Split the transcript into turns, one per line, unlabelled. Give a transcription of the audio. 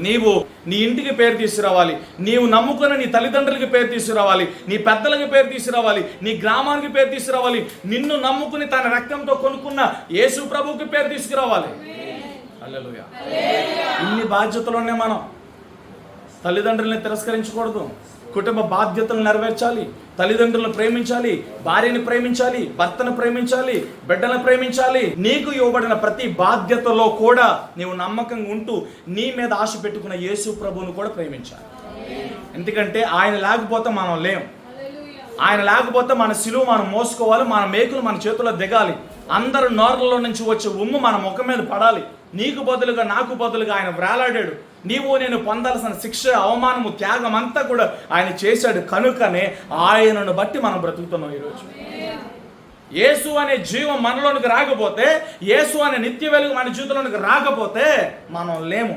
నీవు నీ ఇంటికి పేరు తీసుకురావాలి, నీవు నమ్ముకున్న నీ తల్లిదండ్రులకి పేరు తీసుకురావాలి, నీ పెద్దలకి పేరు తీసుకురావాలి, నీ గ్రామానికి పేరు తీసుకురావాలి, నిన్ను నమ్ముకుని తన రక్తంతో కొనుక్కున్న యేసు ప్రభువుకి పేరు తీసుకురావాలి. హల్లెలూయా. ఇన్ని బాధ్యతలునే మనం తల్లిదండ్రులని తిరస్కరించకూడదు, కుటుంబ బాధ్యతలు నెరవేర్చాలి, తల్లిదండ్రులను ప్రేమించాలి, భార్యని ప్రేమించాలి, భర్తను ప్రేమించాలి, బిడ్డను ప్రేమించాలి. నీకు ఇవ్వబడిన ప్రతి బాధ్యతలో కూడా నీవు నమ్మకంగా ఉంటూ నీ మీద ఆశ పెట్టుకున్న యేసు ప్రభువును కూడా ప్రేమించాలి. ఎందుకంటే ఆయన లేకపోతే మనం లేం, ఆయన లేకపోతే మన సిలువ మనం మోసుకోవాలి, మన మేకులు మన చేతుల్లో దిగాలి, అందరు నోర్లలో నుంచి వచ్చే ఉమ్ము మన ముఖం మీద పడాలి. నీకు బదులుగా నాకు బదులుగా ఆయన వేలాడాడు. నీవు నేను పొందాల్సిన శిక్ష, అవమానము, త్యాగం అంతా కూడా ఆయన చేశాడు. కనుకనే ఆయనను బట్టి మనం బ్రతుకుతున్నాం ఈరోజు. యేసు అనే జీవం మనలోనికి రాకపోతే, యేసు అనే నిత్య వెలుగు మన జీవితంలోనికి రాకపోతే మనం లేము.